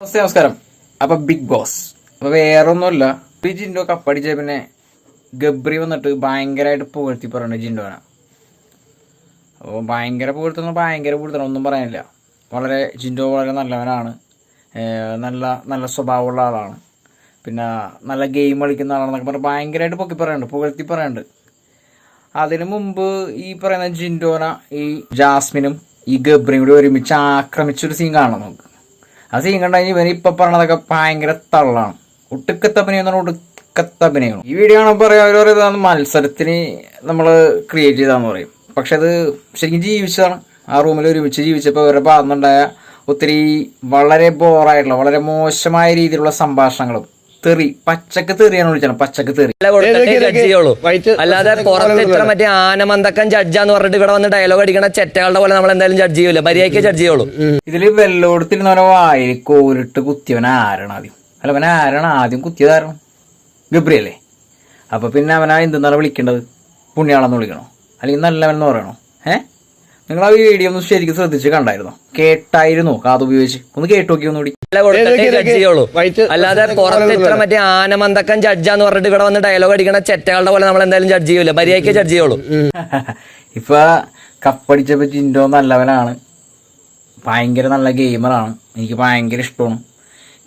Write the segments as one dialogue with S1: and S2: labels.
S1: നമസ്കാരം. അപ്പൊ big boss അപ്പൊ വേറൊന്നുമല്ല, ഈ ജിൻഡോ കപ്പടിച്ച പിന്നെ ഗബ്രി വന്നിട്ട് ഭയങ്കരമായിട്ട് പുകഴ്ത്തി പറയണ ജിൻഡോനെ. അപ്പോൾ ഭയങ്കര പുകഴ്ത്തണം ഒന്നും പറയാനില്ല. ജിൻഡോ വളരെ നല്ലവനാണ്, നല്ല സ്വഭാവമുള്ള ആളാണ്, പിന്നെ നല്ല ഗെയിം കളിക്കുന്ന ആളാണെന്നൊക്കെ പറഞ്ഞ് ഭയങ്കരമായിട്ട് പുകഴ്ത്തി പറയുന്നുണ്ട്. അതിനു മുമ്പ് ഈ പറയുന്ന ജിൻഡോന ഈ ജാസ്മിനും ഈ ഗബ്രിയും കൂടി ഒരുമിച്ച് ആക്രമിച്ചൊരു സീൻ കാണാം നമുക്ക്. ആ സീൻ കണ്ടുകഴിഞ്ഞാൽ ഇവന് ഇപ്പം പറഞ്ഞതൊക്കെ ഭയങ്കര തള്ളാണ്, ഒടുക്കത്തഭിനയമാണ്. ഈ വീഡിയോ കാണാൻ പറയാം അവരത് മത്സരത്തിന് നമ്മൾ ക്രിയേറ്റ് ചെയ്താന്ന് പറയും, പക്ഷെ അത് ശരിക്കും ജീവിച്ചതാണ്. ആ റൂമിൽ ഒരുമിച്ച് ജീവിച്ചപ്പോൾ ഇവരുടെ ഭാഗത്തുനിന്നുണ്ടായ ഒത്തിരി വളരെ ബോറായിട്ടുള്ള വളരെ മോശമായ രീതിയിലുള്ള സംഭാഷണങ്ങളും പച്ചക്ക് തെറിയാണ് വിളിച്ചാണ്, പച്ചക്ക് തെറി.
S2: അല്ലാതെ പുറത്ത് ഇത്ര മറ്റേ ആനമന്തക്കൻ ജഡ്ജാന്ന് പറഞ്ഞിട്ട് ഇവിടെ വന്ന് ഡയലോഗ് അടിക്കണ ചെറ്റകളുടെ പോലെ നമ്മൾ എന്തായാലും ജഡ്ജ് ചെയ്യൂല, മര്യാദയ്ക്ക് ജഡ്ജ് ചെയ്യുള്ളൂ.
S1: ഇതില് വെല്ലോടത്തിരുന്നവനെ വായിൽ കോരിട്ട് കുത്തിയവൻ ആരാണ് ആദ്യം? അല്ല, അവൻ ആരാണ് ആദ്യം കുത്തിയതാരണം? ഗബ്രി അല്ലേ? അപ്പൊ പിന്നെ അവനാ എന്തെന്നാണ് വിളിക്കേണ്ടത്? പുണ്യാളെന്ന് വിളിക്കണോ അല്ലെങ്കിൽ നല്ലവൻ എന്ന് പറയണോ? നിങ്ങൾ ആ വീഡിയോ ഒന്ന് ശരിക്കും ശ്രദ്ധിച്ച് കണ്ടായിരുന്നോ? കേട്ടായിരുന്നോ? കാതുപയോഗിച്ച് ഒന്ന് കേട്ടു നോക്കി ഒന്നുകൂടി.
S2: ജഡ്ജ് ചെയ്യുള്ളൂ. അല്ലാതെ പുറത്ത് ഇത്ര മറ്റേ ആനമന്തക്കൻ ജഡ്ജാന്ന് പറഞ്ഞിട്ട് ഇവിടെ വന്ന് ഡയലോഗ് അടിക്കണ ചെറ്റകളുടെ പോലെ നമ്മൾ എന്തായാലും ജഡ്ജ് ചെയ്യൂല, മര്യാദയ്ക്ക് ജഡ്ജ് ചെയ്യുള്ളൂ.
S1: ഇപ്പൊ കപ്പടിച്ചപ്പോ ജിൻഡോ നല്ലവനാണ്, ഭയങ്കര നല്ല ഗെയിമറാണ്, എനിക്ക് ഭയങ്കര ഇഷ്ടമാണ്.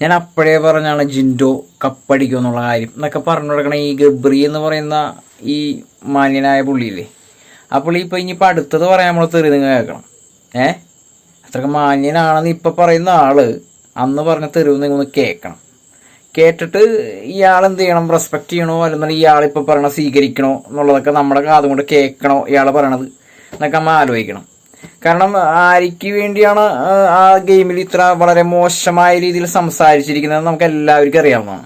S1: ഞാൻ അപ്പോഴേ പറഞ്ഞാണ് ജിൻഡോ കപ്പടിക്കും എന്നുള്ള കാര്യം എന്നൊക്കെ പറഞ്ഞു കൊടുക്കണ ഈ ഗബ്രി എന്ന് പറയുന്ന ഈ മാന്യനായ പുള്ളിയില്ലേ. അപ്പോൾ ഇപ്പൊ ഇനിയിപ്പോൾ അടുത്തത് പറയാൻ നമ്മൾ തെറി നിങ്ങൾ കേൾക്കണം. അത്രക്ക് മാന്യനാണെന്ന് ഇപ്പൊ പറയുന്ന ആള് അന്ന് പറഞ്ഞ തെറിവ് നിങ്ങളൊന്ന് കേൾക്കണം. കേട്ടിട്ട് ഇയാൾ എന്ത് ചെയ്യണം? റെസ്പെക്ട് ചെയ്യണോ അല്ലെന്നുണ്ടെങ്കിൽ ഇയാളിപ്പോ പറയണ സ്വീകരിക്കണോ എന്നുള്ളതൊക്കെ നമ്മുടെ കാതും കൊണ്ട് കേൾക്കണോ ഇയാൾ പറയണത് എന്നൊക്കെ നമ്മൾ ആലോചിക്കണം. കാരണം ആർക്ക് വേണ്ടിയാണ് ആ ഗെയിമിൽ ഇത്ര വളരെ മോശമായ രീതിയിൽ സംസാരിച്ചിരിക്കുന്നത് നമുക്ക് എല്ലാവർക്കും അറിയാവുന്നതാണ്.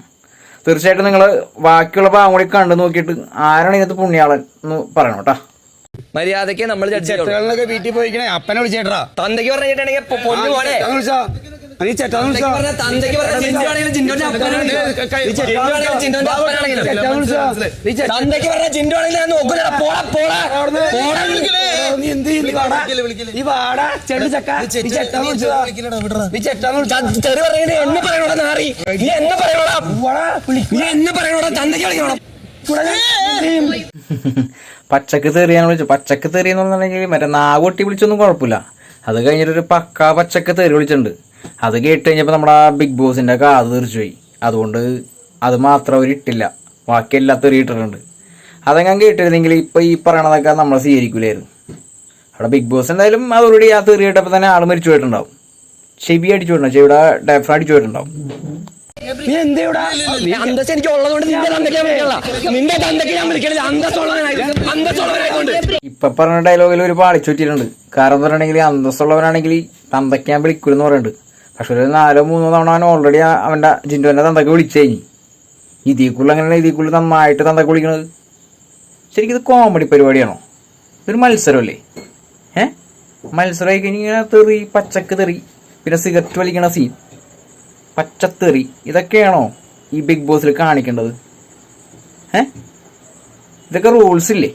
S1: തീർച്ചയായിട്ടും നിങ്ങൾ ബാക്കിയുള്ള ഭാഗം കൂടി കണ്ടു നോക്കിയിട്ട് ആരാണ് ഇതിനകത്ത് പുണ്യാളൻ എന്ന് പറയണം കേട്ടോ.
S2: മര്യാദയ്ക്ക് നമ്മൾ
S3: വീട്ടിൽ പോയിക്കണേ അപ്പനെ വിളിച്ചേട്ടാ.
S2: തന്തയ്ക്ക് പറഞ്ഞിട്ടുണ്ടെങ്കിൽ പൊന്നു പോലെ
S1: പച്ചക്ക് തെറിയാന്ന് വിളിച്ചു. പച്ചക്ക് തെറി എന്ന് പറഞ്ഞിട്ടുണ്ടെങ്കിൽ മറ്റേ നാവൊട്ടി വിളിച്ചൊന്നും കുഴപ്പമില്ല. അത് കഴിഞ്ഞിട്ടൊരു പക്ക പച്ചക്ക് തെറി വിളിച്ചിട്ടുണ്ട്. അത് കേട്ട് കഴിഞ്ഞപ്പോൾ നമ്മുടെ ബിഗ് ബോസിന്റെ കാത് തെറിച്ചു പോയി. അതുകൊണ്ട് അത് മാത്രം അവർ ഇട്ടില്ല, ബാക്കി എല്ലാ തെറി ഇട്ടിട്ടുണ്ട്. അതെങ്ങനെ കേട്ടിരുന്നെങ്കിൽ ഇപ്പൊ ഈ പറയണതൊക്കെ നമ്മൾ സ്വീകരിക്കൂലായിരുന്നു. അവിടെ ബിഗ് ബോസ് എന്തായാലും അതോടുകൂടി ആ തെറി ഇട്ടപ്പോൾ തന്നെ ആള് മരിച്ചു പോയിട്ടുണ്ടാവും, ചെവി അടിച്ചു പോയിട്ടുണ്ടാവും, ചെവിയുടെ ഡയഫ്രം അടിച്ചു പോയിട്ടുണ്ടാവും. ഇപ്പൊ പറഞ്ഞ ഡയലോഗിൽ ഒരു പാളിച്ചു പറ്റിയിട്ടുണ്ട്. കാരണം പറഞ്ഞിട്ടുണ്ടെങ്കിൽ അന്തസ്സുള്ളവനാണെങ്കിൽ തന്തയ്ക്ക് ഞാൻ വിളിക്കൂലെന്ന് പറയുന്നുണ്ട്. പക്ഷെ ഒരു 4-3 തവണ അവൻ ഓൾറെഡി അവന്റെ ജിൻഡോന്റെ തന്തക്ക് വിളിച്ചു കഴിഞ്ഞു. ഇതിക്കുള്ള നന്നായിട്ട് തന്തക്ക് വിളിക്കണത് ശരിക്കും ഇത് കോമഡി പരിപാടിയാണോ? ഇതൊരു മത്സരമല്ലേ? മത്സരമായി കഴിഞ്ഞാൽ തെറി, പച്ചക്ക് തെറി, പിന്നെ സിഗരറ്റ് വലിക്കണ സീൻ, പച്ചത്തെറി, ഇതൊക്കെയാണോ ഈ ബിഗ് ബോസിൽ കാണിക്കേണ്ടത്? ഇതൊക്കെ റൂൾസ് ഇല്ലേ?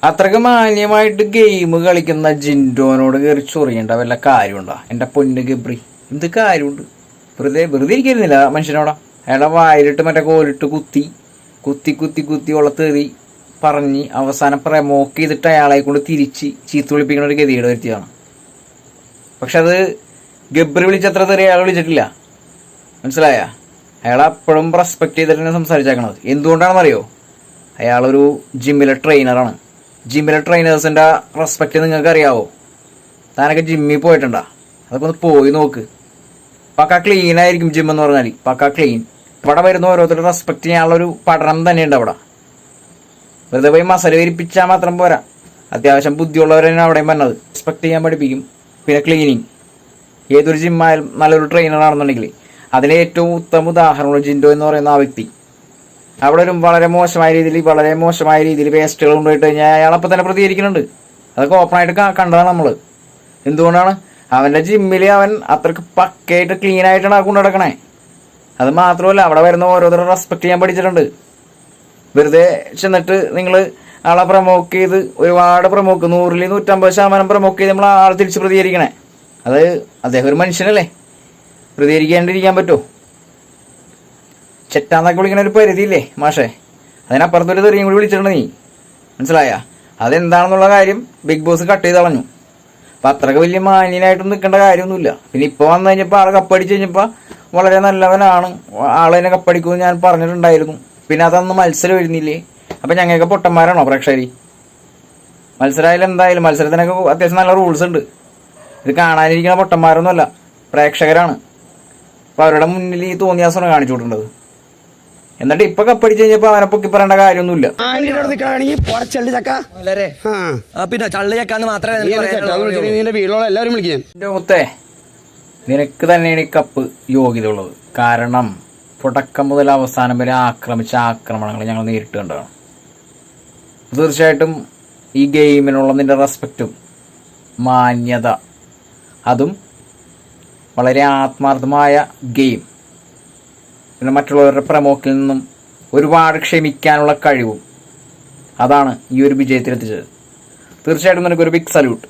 S1: അത്രക്ക് മാന്യമായിട്ട് ഗെയിം കളിക്കുന്ന ജിൻഡോനോട് കയറി ചൊറിയേണ്ട വല്ല കാര്യമുണ്ടോ? എന്റെ പൊന്ന് ഗബ്രി, എന്ത് കാര്യമുണ്ട്? വെറുതെ ഇരിക്കുന്നില്ല മനുഷ്യനോടാ. അയാളെ വായിലിട്ട് മറ്റേ കോലിട്ട് കുത്തി ഉള്ള തെറി പറഞ്ഞ് അവസാനം പ്രമോക്ക് ചെയ്തിട്ട് അയാളെ കൊണ്ട് തിരിച്ച് ചീത്ത വിളിപ്പിക്കുന്ന ഒരു ഗതിയുടെ വരുത്തിയതാണ്. പക്ഷെ അത് ഗബ്രി വിളിച്ചത്ര തെറി അയാൾ വിളിച്ചിട്ടില്ല, മനസ്സിലായ? അയാൾ അപ്പോഴും റെസ്പെക്ട് ചെയ്തിട്ടാണ് സംസാരിച്ചേക്കണത്. എന്തുകൊണ്ടാണെന്നറിയോ? അയാളൊരു ജിമ്മിലെ ട്രെയിനറാണ്. ജിമ്മിലെ ട്രെയിനേഴ്സിന്റെ റെസ്പെക്ട് നിങ്ങൾക്ക് അറിയാവോ? താനൊക്കെ ജിമ്മിൽ പോയിട്ടുണ്ടാ? അതൊക്കെ ഒന്ന് പോയി നോക്ക്. പക്ക ക്ലീൻ ആയിരിക്കും ജിം എന്ന് പറഞ്ഞാൽ, പക്ക ക്ലീൻ. ഇവിടെ വരുന്ന ഓരോരുത്തരും റെസ്പെക്ട് ചെയ്യാനുള്ളൊരു പഠനം തന്നെയുണ്ട് അവിടെ. വെറുതെ പോയി മസാല വിരിപ്പിച്ചാൽ മാത്രം പോരാ, അത്യാവശ്യം ബുദ്ധിയുള്ളവരാണ് അവിടെയും പറഞ്ഞത്. റെസ്പെക്ട് ചെയ്യാൻ പഠിപ്പിക്കും. പിന്നെ ക്ലീനിങ്. ഏതൊരു ജിമ്മായാലും നല്ലൊരു ട്രെയിനറാണെന്നുണ്ടെങ്കിൽ അതിലെ ഏറ്റവും ഉത്തമ ഉദാഹരണമാണ് ജിൻഡോ എന്ന് പറയുന്ന ആ വ്യക്തി. അവിടെ ഒരു വളരെ മോശമായ രീതിയിൽ വേസ്റ്റുകൾ കൊണ്ടുപോയിട്ട് കഴിഞ്ഞാൽ അയാളപ്പം തന്നെ പ്രതികരിക്കുന്നുണ്ട്. അതൊക്കെ ഓപ്പണായിട്ട് കണ്ടതാണ് നമ്മൾ. എന്തുകൊണ്ടാണ്? അവൻ്റെ ജിമ്മിൽ അവൻ അത്രക്ക് പക്കയായിട്ട് ക്ലീൻ ആയിട്ടാണ് കൊണ്ടു നടക്കണേ. അത് മാത്രമല്ല അവിടെ വരുന്ന ഓരോരുത്തരും റെസ്പെക്ട് ചെയ്യാൻ പഠിച്ചിട്ടുണ്ട്. വെറുതെ ചെന്നിട്ട് നിങ്ങൾ ആളെ പ്രൊമോക്ക് ചെയ്ത് ഒരുപാട് പ്രൊമോക്ക് 100-150% പ്രൊമോക്ക് ചെയ്ത് നമ്മൾ ആൾ തിരിച്ച് പ്രതികരിക്കണേ. അത് അദ്ദേഹം ഒരു മനുഷ്യനല്ലേ, പ്രതികരിക്കാണ്ടിരിക്കാൻ പറ്റുമോ? ചെറ്റാന്നൊക്കെ വിളിക്കണ ഒരു പരിധിയില്ലേ മാഷേ, അതിനപ്പുറത്തൊരു തെറിയും കൂടി വിളിച്ചിട്ടുണ്ട് നീ, മനസ്സിലായ? അതെന്താണെന്നുള്ള കാര്യം ബിഗ് ബോസ് കട്ട് ചെയ്ത് കളഞ്ഞു. അപ്പം അത്രയ്ക്ക് വലിയ മാന്യനായിട്ടൊന്നും നിൽക്കേണ്ട കാര്യമൊന്നുമില്ല. പിന്നെ ഇപ്പോൾ വന്നു കഴിഞ്ഞപ്പോൾ ആൾ കപ്പടിച്ച് കഴിഞ്ഞപ്പോൾ വളരെ നല്ലവനാണ്, ആളതിനെ കപ്പടിക്കുമെന്ന് ഞാൻ പറഞ്ഞിട്ടുണ്ടായിരുന്നു. പിന്നെ അതൊന്നും മത്സരം വരുന്നില്ലേ? അപ്പം ഞങ്ങൾക്ക് പൊട്ടന്മാരാണോ പ്രേക്ഷകർ? മത്സരമായാലും എന്തായാലും മത്സരത്തിനൊക്കെ അത്യാവശ്യം നല്ല റൂൾസ് ഉണ്ട്. ഇത് കാണാനിരിക്കുന്ന പൊട്ടന്മാരൊന്നുമല്ല, പ്രേക്ഷകരാണ്. അപ്പോൾ അവരുടെ മുന്നിൽ ഈ തോന്നിയാസമാണ് കാണിച്ചു കൊടുക്കേണ്ടത്. എന്നിട്ട് ഇപ്പൊ കപ്പടിച്ച് കഴിഞ്ഞപ്പോ അവനെ പൊക്കി പറയേണ്ട കാര്യമൊന്നുമില്ല.
S2: പിന്നെ ചള്ളി ചക്കാന്ന് മാത്രമേ
S3: വീട്ടിലുള്ള എല്ലാവരും വിളിക്കാൻ.
S1: എന്റെ മുത്തേ, നിനക്ക് തന്നെയാണ് ഈ കപ്പ് യോഗ്യത ഉള്ളത്. കാരണം തുടക്കം മുതൽ അവസാനം വരെ ആക്രമിച്ച ആക്രമണങ്ങൾ ഞങ്ങൾ നേരിട്ട് കണ്ടതാണ്. തീർച്ചയായിട്ടും ഈ ഗെയിമിനുള്ള നിന്റെ റെസ്പെക്റ്റും മാന്യത, അതും വളരെ ആത്മാർത്ഥമായ ഗെയിം, പിന്നെ മറ്റുള്ളവരുടെ പ്രമോക്കിൽ നിന്നും ഒരുപാട് ക്ഷമിക്കാനുള്ള കഴിവും, അതാണ് ഈ ഒരു വിജയത്തിലെത്തിച്ചത്. തീർച്ചയായിട്ടും നിനക്കൊരു ബിഗ് സല്യൂട്ട്.